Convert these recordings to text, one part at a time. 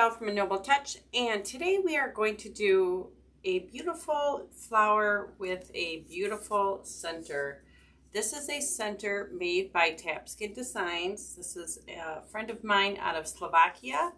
Michelle from A Noble Touch, and today we are going to do a beautiful flower with a beautiful center. This is a center made by Tapsik Designs. This is a friend of mine out of Slovakia,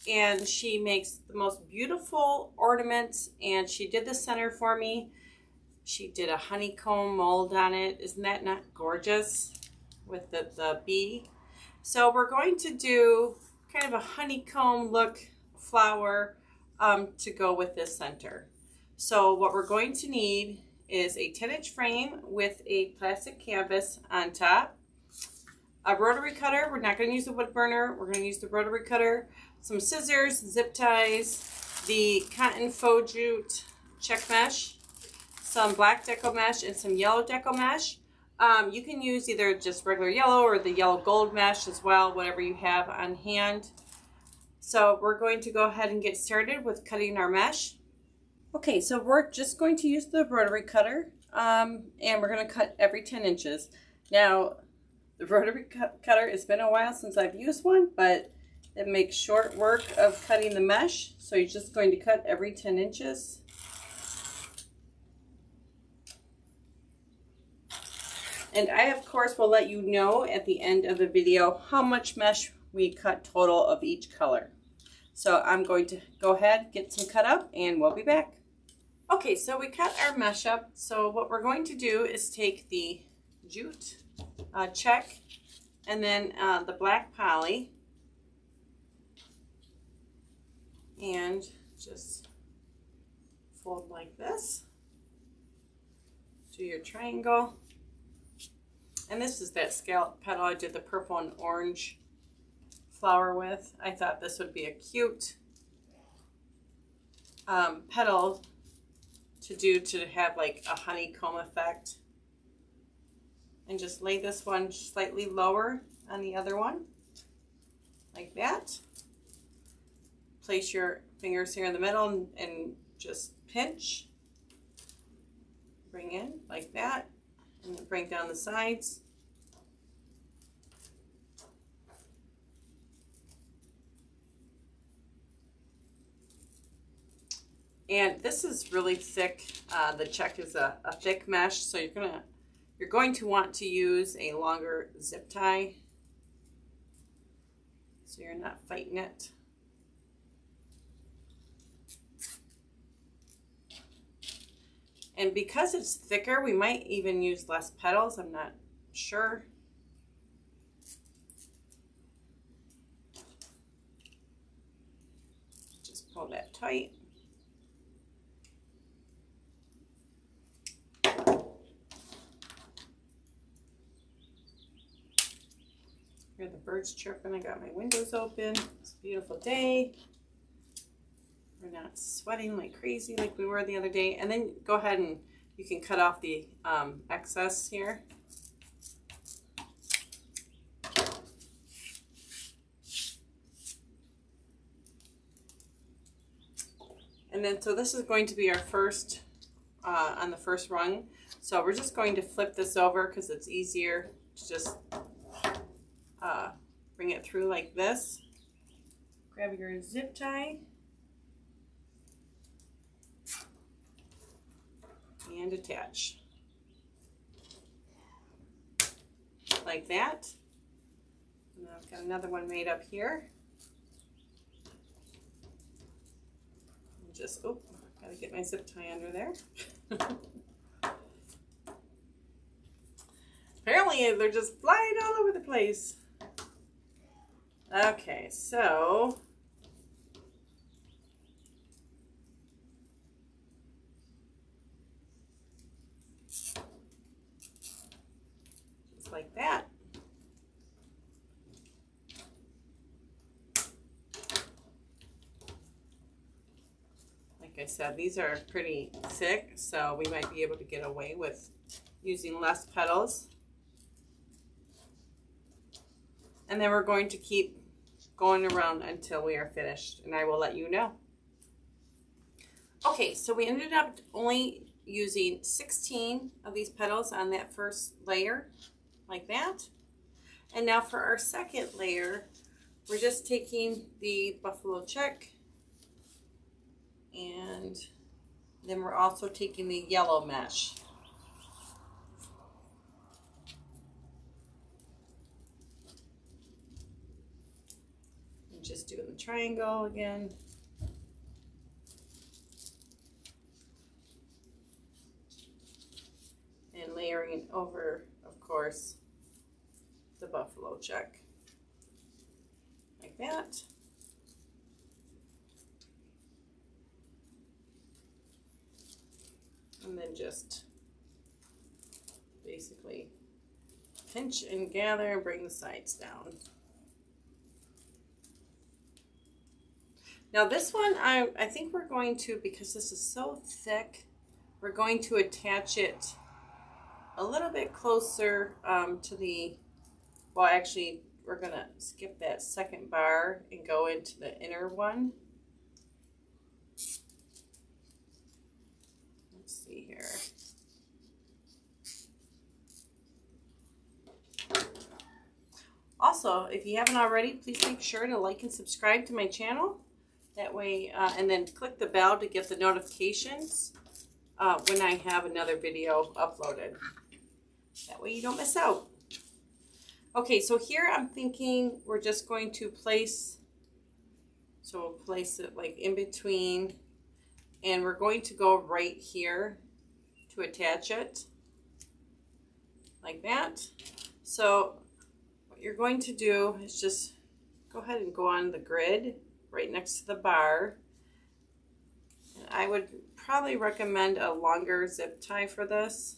and she makes the most beautiful ornaments, and she did the center for me. She did a honeycomb mold on it. Isn't that not gorgeous with the bee? So we're going to do kind of a honeycomb look flower to go with this center. So what we're going to need is a 10-inch frame with a plastic canvas on top, a rotary cutter. We're not going to use the wood burner. We're going to use the rotary cutter, some scissors, zip ties, the cotton faux jute check mesh, some black Deco mesh, and some yellow Deco mesh. You can use either just regular yellow or the yellow gold mesh as well, whatever you have on hand. So we're going to go ahead and get started with cutting our mesh. Okay, so we're just going to use the rotary cutter, and we're going to cut every 10 inches. Now, the rotary cutter, it's been a while since I've used one, but it makes short work of cutting the mesh. So you're just going to cut every 10 inches. And I, of course, will let you know at the end of the video how much mesh we cut total of each color. So I'm going to go ahead, get some cut up, and we'll be back. Okay, so we cut our mesh up. So what we're going to do is take the jute check and then the black poly and just fold like this. Do your triangle. And this is that scalloped petal I did the purple and orange flower with. I thought this would be a cute petal to do to have like a honeycomb effect. And just lay this one slightly lower on the other one, like that. Place your fingers here in the middle and just pinch. Bring in like that. And then bring down the sides. And this is really thick. The check is a thick mesh, so you're going to want to use a longer zip tie, so you're not fighting it. And because it's thicker, we might even use less petals. I'm not sure. Just pull that tight. Hear the birds chirping. I got my windows open. It's a beautiful day. We're not sweating like crazy like we were the other day. And then go ahead and you can cut off the excess here. And then, so this is going to be our first, on the first rung. So we're just going to flip this over because it's easier to just bring it through like this. Grab your zip tie. And attach like that. And I've got another one made up here. And just, oh, gotta get my zip tie under there. Apparently they're just flying all over the place. Okay, so like that. Like I said, these are pretty thick, so we might be able to get away with using less petals. And then we're going to keep going around until we are finished, and I will let you know. Okay, so we ended up only using 16 of these petals on that first layer, like that. And now for our second layer, we're just taking the buffalo check, and then we're also taking the yellow mesh. And just doing the triangle again. And layering over, of course, the buffalo check. Like that. And then just basically pinch and gather and bring the sides down. Now this one, I think we're going to, because this is so thick, we're going to attach it a little bit closer to the, well actually we're going to skip that second bar and go into the inner one. Let's see here. Also, if you haven't already, please make sure to like and subscribe to my channel. That way, and then click the bell to get the notifications when I have another video uploaded. That way you don't miss out. Okay, so here I'm thinking we're just going to place, so we'll place it like in between, and we're going to go right here to attach it, like that. So what you're going to do is just go ahead and go on the grid right next to the bar. And I would probably recommend a longer zip tie for this.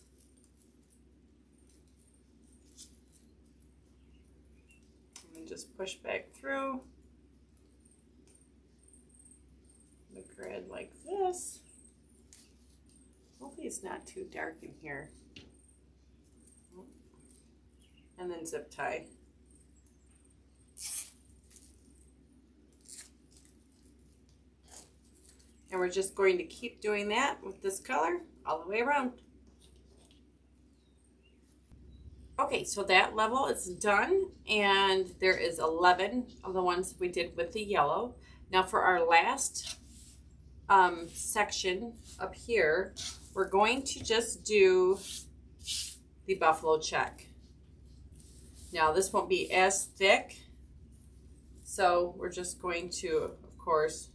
And just push back through the grid like this. Hopefully it's not too dark in here. And then zip tie. And we're just going to keep doing that with this color all the way around. Okay, so that level is done, and there is 11 of the ones we did with the yellow. Now for our last section up here, we're going to just do the buffalo check. Now this won't be as thick, so we're just going to, of course,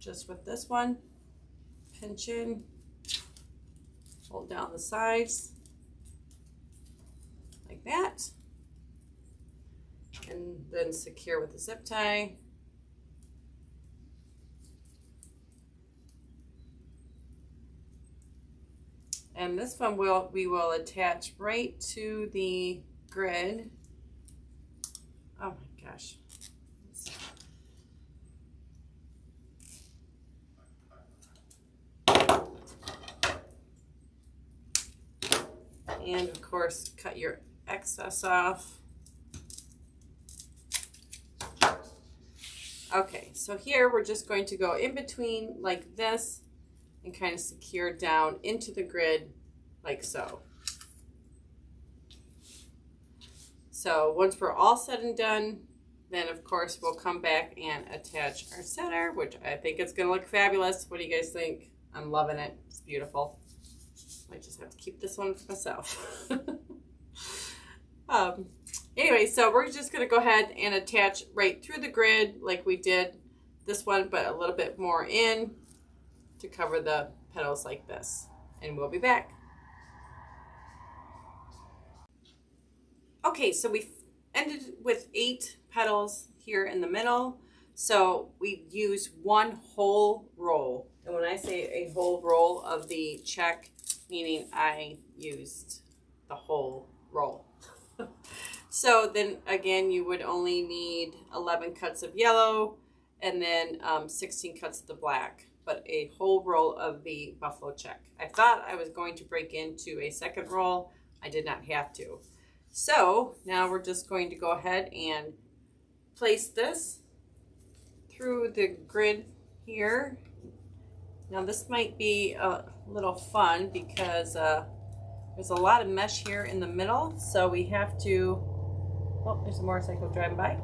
just with this one, pinch in, hold down the sides like that, and then secure with the zip tie. And this one we will attach right to the grid. Oh my gosh. And of course, cut your excess off. Okay, so here we're just going to go in between like this and kind of secure down into the grid like so. So once we're all said and done, then of course we'll come back and attach our center, which I think is going to look fabulous. What do you guys think? I'm loving it. It's beautiful. I just have to keep this one for myself. Anyway, so we're just going to go ahead and attach right through the grid like we did this one, but a little bit more in to cover the petals like this. And we'll be back. Okay, so we ended with 8 petals here in the middle. So we use one whole roll. And when I say a whole roll of the check, meaning I used the whole roll. So then again, you would only need 11 cuts of yellow and then 16 cuts of the black, but a whole roll of the buffalo check. I thought I was going to break into a second roll. I did not have to. So now we're just going to go ahead and place this through the grid here. Now this might be a little fun because there's a lot of mesh here in the middle, so we have to, oh, there's a motorcycle driving by.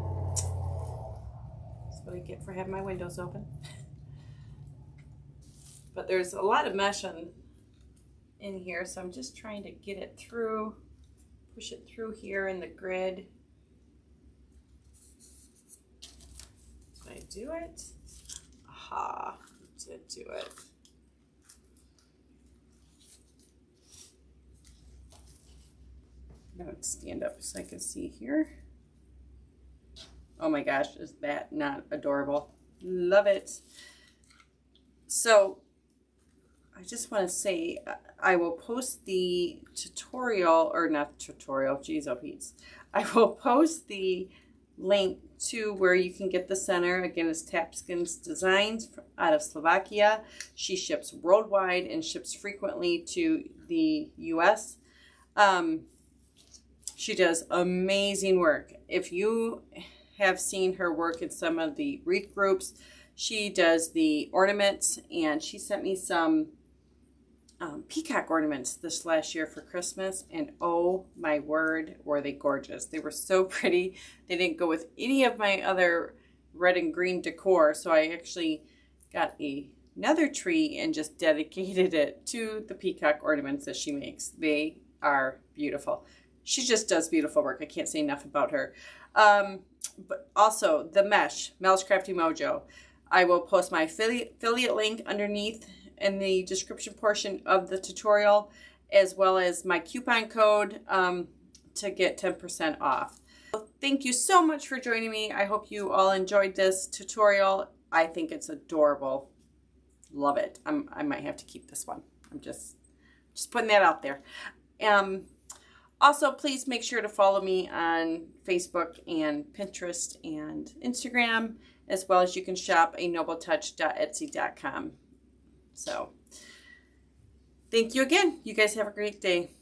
what I get for having my windows open. But there's a lot of mesh in here, so I'm just trying to get it through, push it through here in the grid. Did I do it? Aha, I did do it. I'm going to stand up so I can see here. Oh my gosh, is that not adorable? Love it. So I just want to say I will post the tutorial, or not tutorial, geez, oh Pete's. I will post the link to where you can get the center. Again, it's Tapsik Designs out of Slovakia. She ships worldwide and ships frequently to the US. She does amazing work. If you have seen her work in some of the wreath groups, she does the ornaments, and she sent me some peacock ornaments this last year for Christmas, and oh my word, were they gorgeous. They were so pretty. They didn't go with any of my other red and green decor, so I actually got another tree and just dedicated it to the peacock ornaments that she makes. They are beautiful. She just does beautiful work. I can't say enough about her. But also the mesh, Mel's Crafty Mojo. I will post my affiliate link underneath in the description portion of the tutorial, as well as my coupon code to get 10% off. So thank you so much for joining me. I hope you all enjoyed this tutorial. I think it's adorable. Love it. I might have to keep this one. I'm just putting that out there. Also, please make sure to follow me on Facebook and Pinterest and Instagram, as well as you can shop a nobletouch.etsy.com. So, thank you again. You guys have a great day.